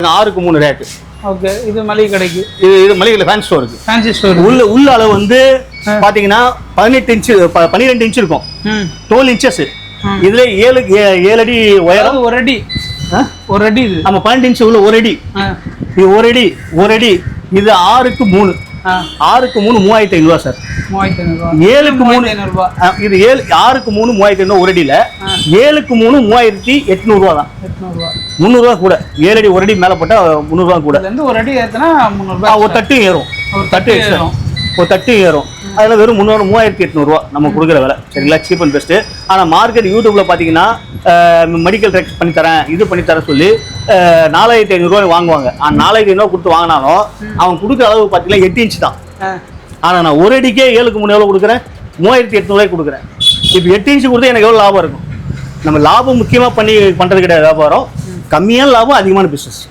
6க்கு 3 rack. Okay, இது மளிகை கடைக்கு. இது மளிகைல ஃபேன்சி ஸ்டோருக்கு. Fancy store. உள்ள அளவு வந்து பாத்தீங்கன்னா 18 இன்ச் 12 இன்ச் இருக்கும். 12 இன்ச்சஸ். இதுல 7 அடி உயரம். ஒரு அடி. ஒரு அடி இது. நம்ம 12 இன்ச் உள்ள ஒரு அடி. இது ஒரு அடி. இது 6க்கு 3. 6க்கு 3 3500 சார். 3500. 7க்கு 3 இது 6க்கு 3 3500 ஒரு அடியில. 7க்கு 3 3800 தான். 300 கூட. 7 அடி ஒரு அடி மேல போட்டா 300 கூட. இதுல இருந்து ஒரு அடி ஏத்துனா 300. ஒரு தட்டு ஏறும். ஒரு தட்டு ஏறும். அதுல வெறும் 3800 நம்ம கொடுக்குற விலை. சரிங்களா? Cheap and best. ஆனா மார்க்கெட் யூடியூப்ல பாத்தீங்கன்னா மெடிக்கல் டெக்ஸ் பண்ணி தரேன், இது பண்ணி தரேன் சொல்லி 4500 வாங்குவாங்க. 4500 கொடுத்து வாங்கினாலும் அவன் கொடுக்குற அளவு பாத்தீங்கன்னா 8 இன்ச் தான். ஆனா நான் ஒரு அடிக்கே 7க்கு 3 எவ்வளவு கொடுக்குறேன்? 3800 கொடுக்குறேன். இப்போ 8 இன்ச் கொடுத்தா எனக்கு எவ்வளவு லாபம் இருக்கும்? நம்ம லாபம் முக்கியமா பண்றது கிடையாது. வியாபாரம் கம்மியான லாபம், அதிகமான பிசினஸ்.